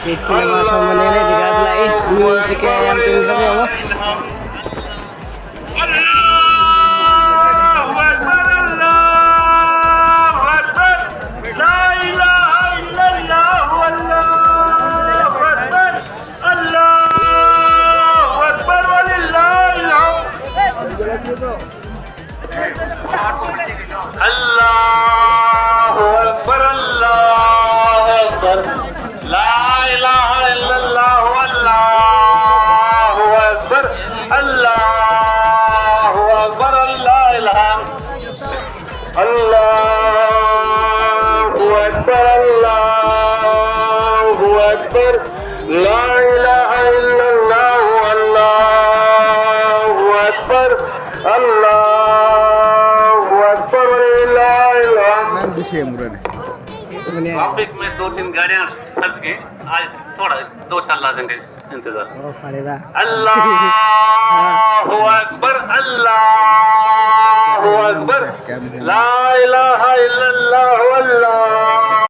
Itu nama sama nenek di kabla musik yang tinggi apa? Allahu Akbar, Allahu Akbar, la ilaha illallah, Allahu Akbar, Allahu Akbar, la ilaha, Allahu Akbar, Allahu Akbar, la ilaha illallah, Allahu Akbar, Allahu Akbar, la ilaha. Traffic में 2-3 गाड़ियां फंस गई आज थोड़ा 2-4 लादेंगे इंतजार Farida. अल्लाहु अकबर अल्लाहु अकबर ला इलाहा इल्लल्लाह अल्लाह